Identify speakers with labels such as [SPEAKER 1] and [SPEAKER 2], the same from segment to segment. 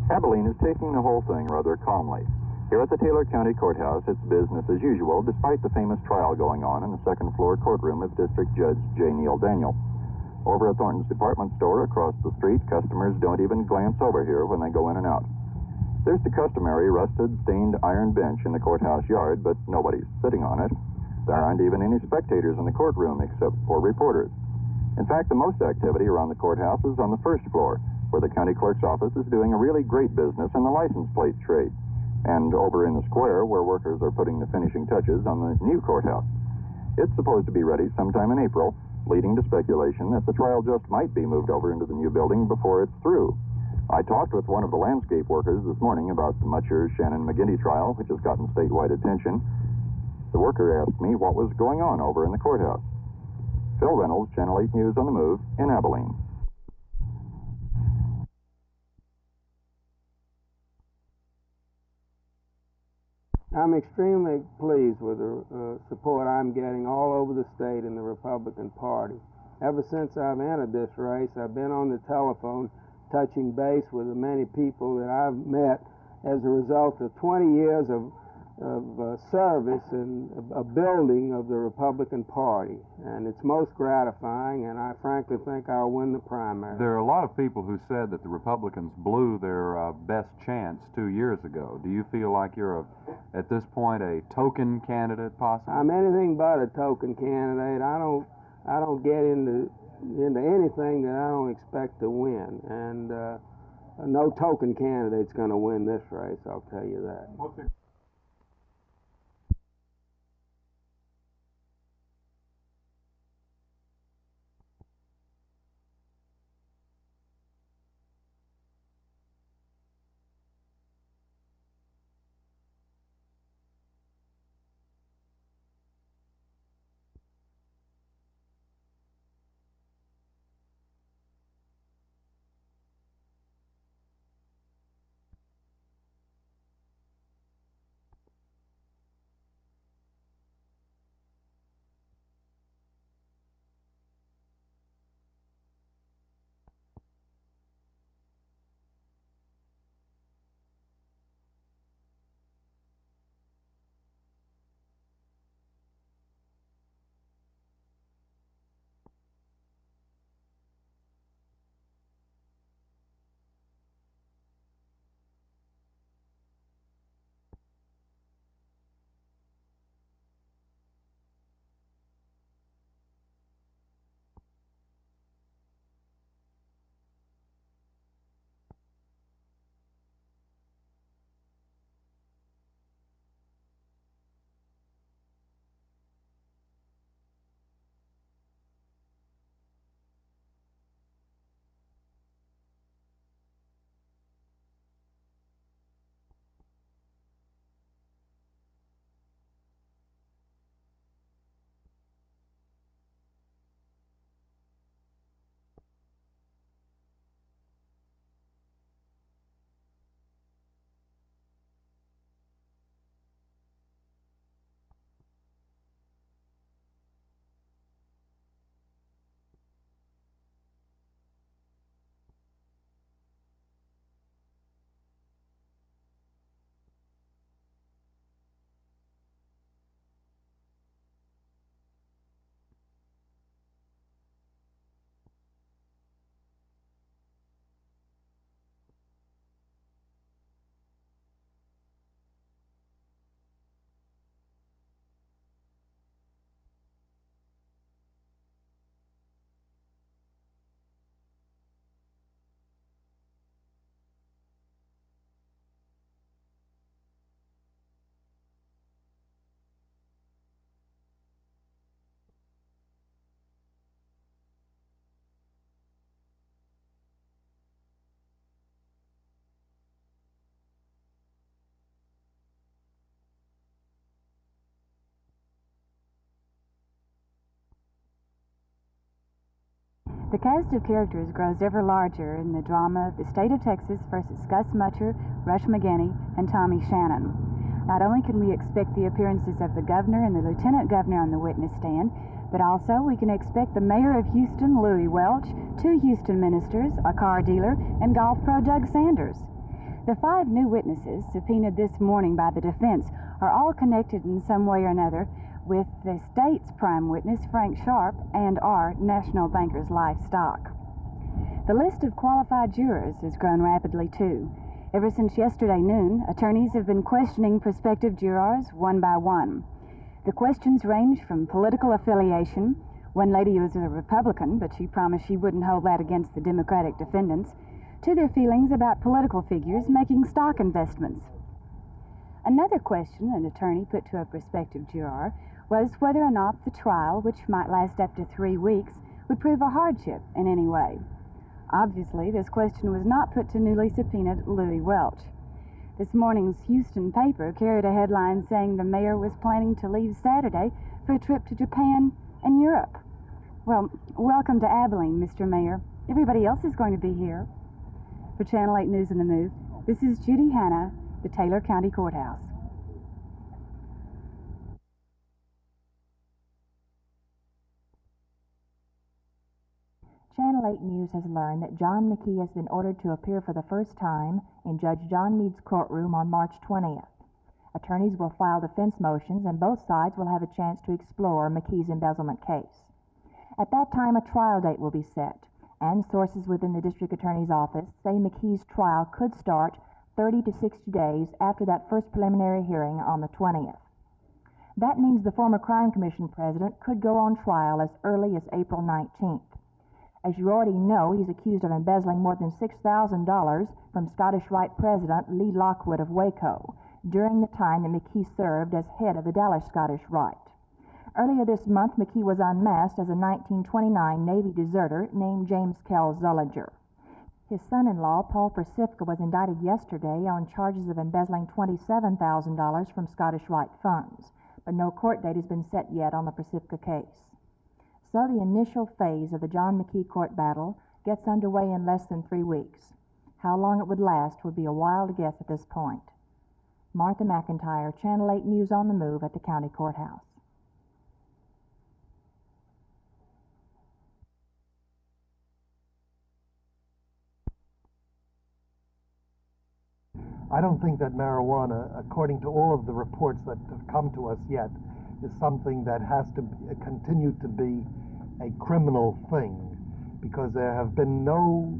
[SPEAKER 1] Abilene is taking the whole thing rather calmly. Here at the Taylor County Courthouse, it's business as usual, despite the famous trial going on in the second-floor courtroom of District Judge J. Neil Daniel. Over at Thornton's department store across the street, customers don't even glance over here when they go in and out. There's the customary rusted, stained iron bench in the courthouse yard, but nobody's sitting on it. There aren't even any spectators in the courtroom except for reporters. In fact, the most activity around the courthouse is on the first floor, where the county clerk's office is doing a really great business in the license plate trade, and over in the square where workers are putting the finishing touches on the new courthouse. It's supposed to be ready sometime in April, leading to speculation that the trial just might be moved over into the new building before it's through. I talked with one of the landscape workers this morning about the Mutscher Shannon McGinty trial, which has gotten statewide attention. The worker asked me what was going on over in the courthouse. Phil Reynolds, Channel 8 News on the Move in Abilene.
[SPEAKER 2] I'm extremely pleased with the support I'm getting all over the state in the Republican Party. Ever since I've entered this race, I've been on the telephone touching base with the many people that I've met as a result of 20 years of service and a building of the Republican Party. And it's most gratifying, and I frankly think I'll win the primary.
[SPEAKER 3] There are a lot of people who said that the Republicans blew their best chance 2 years ago. Do you feel like you're, at this point, a token candidate, possibly?
[SPEAKER 2] I'm anything but a token candidate. I don't get into anything that I don't expect to win. And no token candidate's going to win this race, I'll tell you that.
[SPEAKER 4] The cast of characters grows ever larger in the drama The State of Texas versus Gus Mutscher, Rush McGinty, and Tommy Shannon. Not only can we expect the appearances of the governor and the lieutenant governor on the witness stand, but also we can expect the mayor of Houston, Louis Welch, 2 Houston ministers, a car dealer, and golf pro Doug Sanders. The 5 new witnesses subpoenaed this morning by the defense are all connected in some way or another with the state's prime witness, Frank Sharp, and our National Bankers Livestock. The list of qualified jurors has grown rapidly, too. Ever since yesterday noon, attorneys have been questioning prospective jurors one by one. The questions range from political affiliation. One lady was a Republican, but she promised she wouldn't hold that against the Democratic defendants, to their feelings about political figures making stock investments. Another question an attorney put to a prospective juror was whether or not the trial, which might last up to 3 weeks, would prove a hardship in any way. Obviously, this question was not put to newly subpoenaed Louis Welch. This morning's Houston paper carried a headline saying the mayor was planning to leave Saturday for a trip to Japan and Europe. Well, welcome to Abilene, Mr. Mayor. Everybody else is going to be here. For Channel 8 News in the Move, this is Judi Hanna, the Taylor County Courthouse.
[SPEAKER 5] Channel 8 News has learned that John McKee has been ordered to appear for the first time in Judge John Meade's courtroom on March 20th. Attorneys will file defense motions, and both sides will have a chance to explore McKee's embezzlement case. At that time, a trial date will be set, and sources within the district attorney's office say McKee's trial could start 30 to 60 days after that first preliminary hearing on the 20th. That means the former Crime Commission president could go on trial as early as April 19th. As you already know, he's accused of embezzling more than $6,000 from Scottish Rite President Lee Lockwood of Waco during the time that McKee served as head of the Dallas Scottish Rite. Earlier this month, McKee was unmasked as a 1929 Navy deserter named James Kell Zullinger. His son-in-law, Paul Persifka, was indicted yesterday on charges of embezzling $27,000 from Scottish Rite funds, but no court date has been set yet on the Persifka case. So the initial phase of the John McKee court battle gets underway in less than 3 weeks. How long it would last would be a wild guess at this point. Martha McIntyre, Channel 8 News on the Move at the County Courthouse.
[SPEAKER 6] I don't think that marijuana, according to all of the reports that have come to us yet, is something that has to continue to be a criminal thing, because there have been no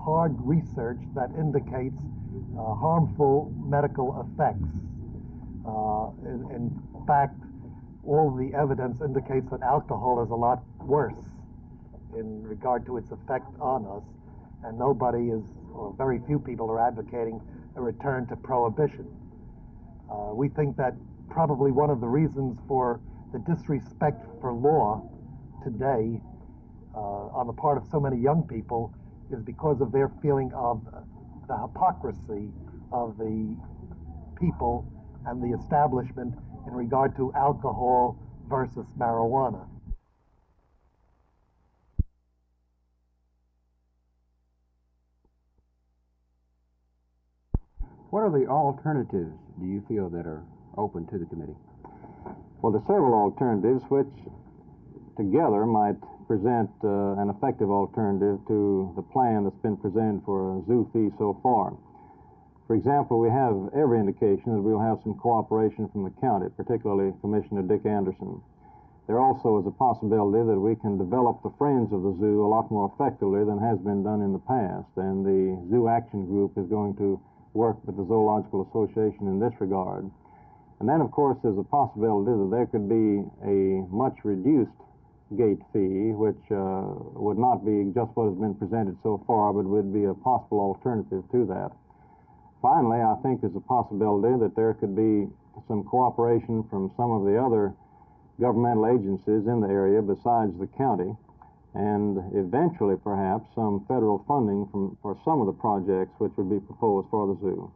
[SPEAKER 6] hard research that indicates harmful medical effects. In fact, all the evidence indicates that alcohol is a lot worse in regard to its effect on us, and nobody is, or very few people are advocating a return to prohibition. We think that probably one of the reasons for the disrespect for law today on the part of so many young people is because of their feeling of the hypocrisy of the people and the establishment in regard to alcohol versus marijuana.
[SPEAKER 7] What are the alternatives, do you feel, that are open to the committee?
[SPEAKER 8] Well, there are several alternatives which together might present an effective alternative to the plan that's been presented for a zoo fee so far. For example, we have every indication that we'll have some cooperation from the county, particularly Commissioner Dick Anderson. There also is a possibility that we can develop the Friends of the Zoo a lot more effectively than has been done in the past, and the Zoo Action Group is going to work with the Zoological Association in this regard. And then, of course, there's a possibility that there could be a much reduced gate fee, which would not be just what has been presented so far, but would be a possible alternative to that. Finally, I think there's a possibility that there could be some cooperation from some of the other governmental agencies in the area besides the county, and eventually perhaps some federal funding for some of the projects which would be proposed for the zoo.